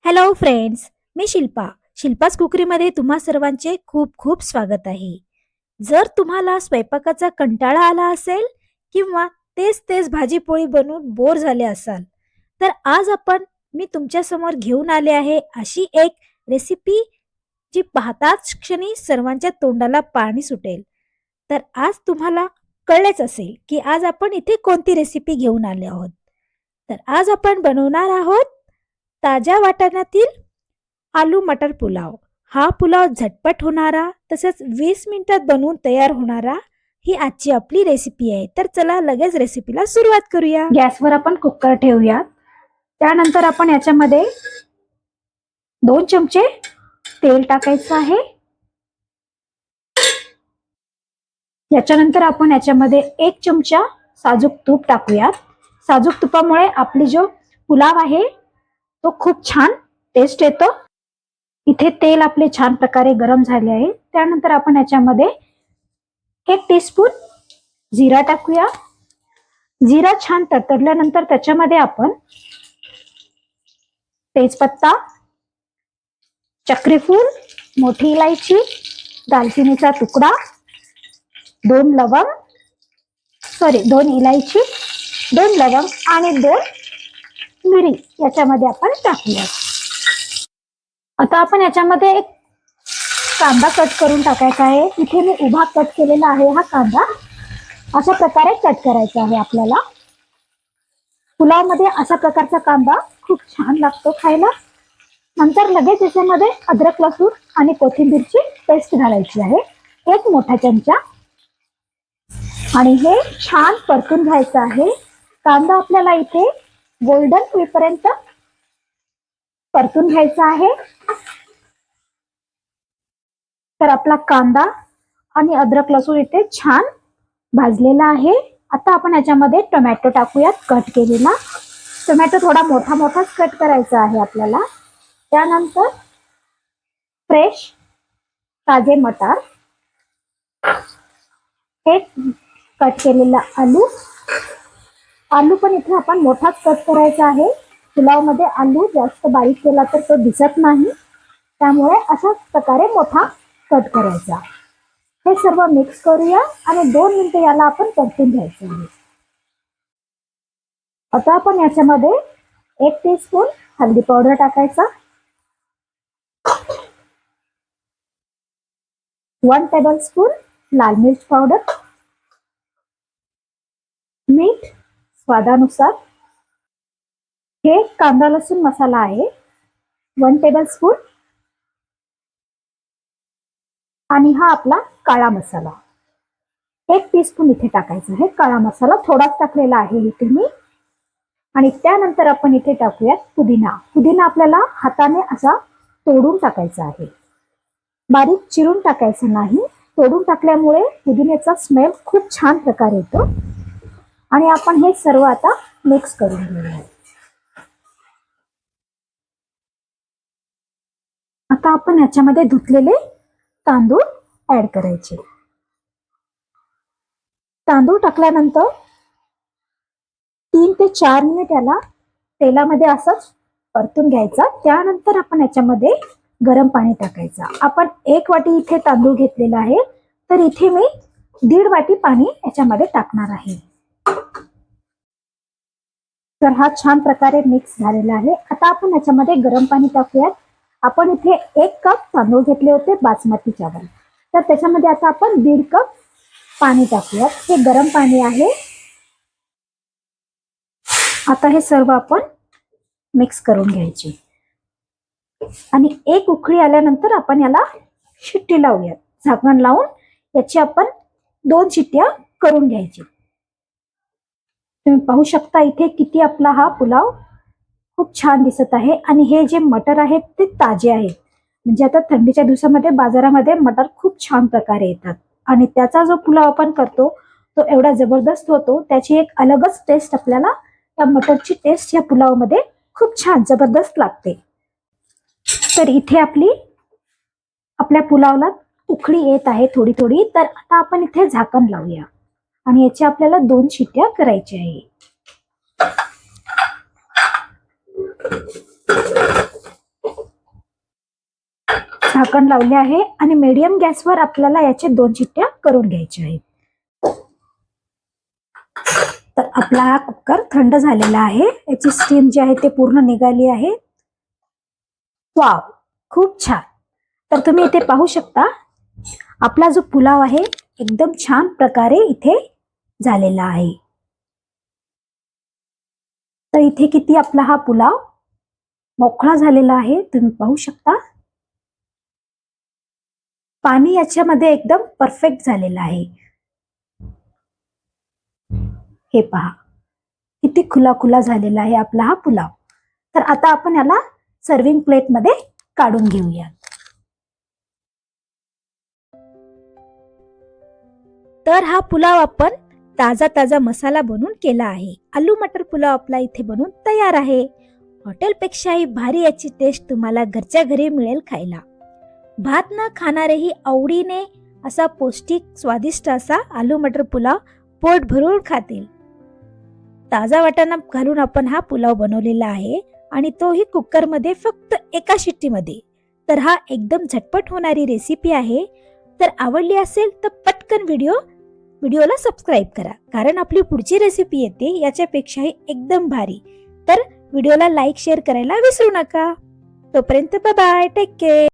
Hello friends, मी शिल्पाच कुकरीमध्ये तुम्हा सर्वांचे खूप खूप स्वागत आहे. जर तुम्हाला स्वयंपाकाचा कंटाळा आला असेल किंवा तेच तेच भाजी पोळी बनवून बोर झाले असाल, तर आज मी तुमच्या समोर घेऊन आले आहे अशी एक रेसिपी जी पाहताच क्षणी सर्वांच्या तोंडाला पाणी सुटेल. तर आज तुम्हाला कळलेच असेल की आज आपण इथे कोणती रेसिपी घेऊन आले आहोत. तर आज आपण बनवणार आहोत ताज्या वाटाण्यातील आलू मटर पुलाव. हा पुलाव झटपट होणारा तसंच 20 मिनिटात बनवून तयार होणारा ही आजची आपली रेसिपी आहे. तर चला लगेच रेसिपीला सुरुवात करूया. गॅसवर आपण कुकर ठेवूया. त्यानंतर आपण याच्यामध्ये 2 चमचे तेल टाकायचं आहे. याच्यानंतर आपण याच्यामध्ये 1 चमचा साजूक तूप टाकूयात. साजूक तुपामुळे आपली जो पुलाव आहे तो खूप छान टेस्ट येतो. इथे तेल आपले छान प्रकारे गरम झाले आहे. त्यानंतर आपण याच्यामध्ये 1 टीस्पून जिरा टाकूया. जिरा छान तडतडल्यानंतर त्याच्यामध्ये आपण तेजपत्ता, चक्रीफूल, मोठी इलायची, दालचिनीचा तुकडा, 2 इलायची, 2 लवंग आणि 2 मिरी याच्यामध्ये आपण टाकूया. आता आपण याच्यामध्ये एक कांदा कट करून टाकायचा आहे. इथे मी उभा कट केलेला आहे. हा कांदा अशा प्रकारे कट करायचा आहे. आपल्याला पुलावमध्ये अशा प्रकारचा कांदा खूप छान लागतो खायला. नंतर लगेच याच्यामध्ये अद्रक, लसूण आणि कोथिंबीरची पेस्ट घालायची आहे, 1 मोठा चमचा. आणि हे छान परतून घ्यायचं आहे. कांदा आपल्याला इथे गोल्डन होईपर्यंत परतून घ्यायचा आहे. तर आपला कांदा आणि अद्रक, लसूण इथे छान भाजलेला आहे. आता आपण याच्यामध्ये टोमॅटो टाकूयात, कट केलेला. टोमॅटो थोडा मोठा मोठाच कट करायचा आहे आपल्याला. त्यानंतर फ्रेश ताजे मटार, एक कट केलेला आलू पण इथे आपण मोठाच कट करायचा आहे. पुलावमध्ये आलू जास्त बारीक केला तर तो दिसत नाही, त्यामुळे अशा प्रकारे मोठा कट करायचा. हे सर्व मिक्स करूया आणि 2 मिनिटे याला आपण परतून घ्यायचं आहे. आता आपण याच्यामध्ये 1 टीस्पून हळदी पावडर टाकायचा, 1 टेबलस्पून लाल मिर्च पावडर, मीठ स्वादानुसार. हे कांदा लसूण मसाला आहे 1 टेबलस्पून. आणि हा आपला काळा मसाला 1 टीस्पून इथे टाकायचा आहे. काळा मसाला थोडाच टाकलेला आहे इथे मी. आणि त्यानंतर आपण इथे टाकूयात पुदिना आपल्याला हाताने असा तोडून टाकायचा आहे, बारीक चिरून टाकायचं नाही. तोडून टाकल्यामुळे पुदिन्याचा स्मेल खूप छान प्रकारे येतो. आणि आपण हे सर्व आता मिक्स करून घेऊया. आता आपण याच्यामध्ये धुतलेले तांदूळ ऍड करायचे. तांदूळ टाकल्यानंतर 3 ते 4 मिनिट याला तेलामध्ये असंच परतून घ्यायचा. त्यानंतर आपण याच्यामध्ये गरम पाणी टाकायचं. आपण 1 वाटी इथे तांदूळ घेतलेला आहे, तर इथे मी 1.5 वाटी पाणी याच्यामध्ये टाकणार आहे. तर हा छान प्रकारे मिक्स झालेला आहे. आता आपण याच्यामध्ये गरम पाणी टाकूयात. आपण इथे 1 कप तांदूळ घेतले होते बासमती चावल, तर त्याच्यामध्ये आता आपण 1.5 कप पाणी टाकूयात. हे गरम पाणी आहे. आता हे सर्व आपण मिक्स करून घ्यायचे आणि 1 उकळी आल्यानंतर आपण याला शिट्टी लावूयात. झाकण लावून याची आपण 2 शिट्ट्या करून घ्यायची. तुम्ही पाहू शकता इथे किती आपला हा पुलाव खूप छान दिसत आहे. आणि हे जे मटर आहेत ते ताजे आहेत. म्हणजे आता थंडीच्या दिवसामध्ये बाजारामध्ये मटर खूप छान प्रकारे येतात आणि त्याचा जो पुलाव आपण करतो तो एवढा जबरदस्त होतो. त्याची एक अलगच टेस्ट आपल्याला, त्या मटरची टेस्ट या पुलावमध्ये खूप छान जबरदस्त लागते. तर इथे आपल्या पुलावला उकळी येत आहे थोडी थोडी. तर आता आपण इथे झाकण लावूया आणि याची आपल्याला 2 शिट्ट्या करायच्या आहे. झाकण लावले आहे आणि मीडियम गॅसवर आपल्याला याचे 2 शिट्ट्या करून घ्यायच्या आहेत. तर आपला हा कुकर थंड झालेला आहे. याची स्टीम जी आहे ते पूर्ण निघाली आहे. वाव, खूप छान. तर तुम्ही इथे पाहू शकता आपला जो पुलाव आहे एकदम छान प्रकारे इथे झालेला आहे. तर इथे किती आपला हा पुलाव मोकळा झालेला आहे तुम्ही पाहू शकता. पाणी याच्यामध्ये एकदम परफेक्ट झालेलं आहे. हे पहा किती खुला खुला झालेला आहे आपला हा पुलाव. तर आता आपण याला सर्विंग प्लेट मध्ये काढून घेऊया. तर हा पुलाव आपण ताजा ताजा मसाला बनवून केला आहे. आलू मटर पुलाव आपला इथे बनवून तयार आहे. हॉटेलपेक्षाही भारी याची टेस्ट तुम्हाला घरच्या घरी मिळेल खायला. भात न खाणारेही आवडीने असा पौष्टिक स्वादिष्ट असा आलू मटर पुलाव पोट भरून खातील. ताजा वाटाणा घालून आपण हा पुलाव बनवलेला आहे आणि तोही कुकरमध्ये फक्त एका शिट्टीमध्ये. तर हा एकदम झटपट होणारी रेसिपी आहे. तर आवडली असेल तर पटकन व्हिडिओला सबस्क्राईब करा, कारण आपली पुढची रेसिपी येते याच्यापेक्षाही एकदम भारी. तर व्हिडिओला लाईक शेअर करायला विसरू नका. तोपर्यंत बाय बाय, टेक केअर.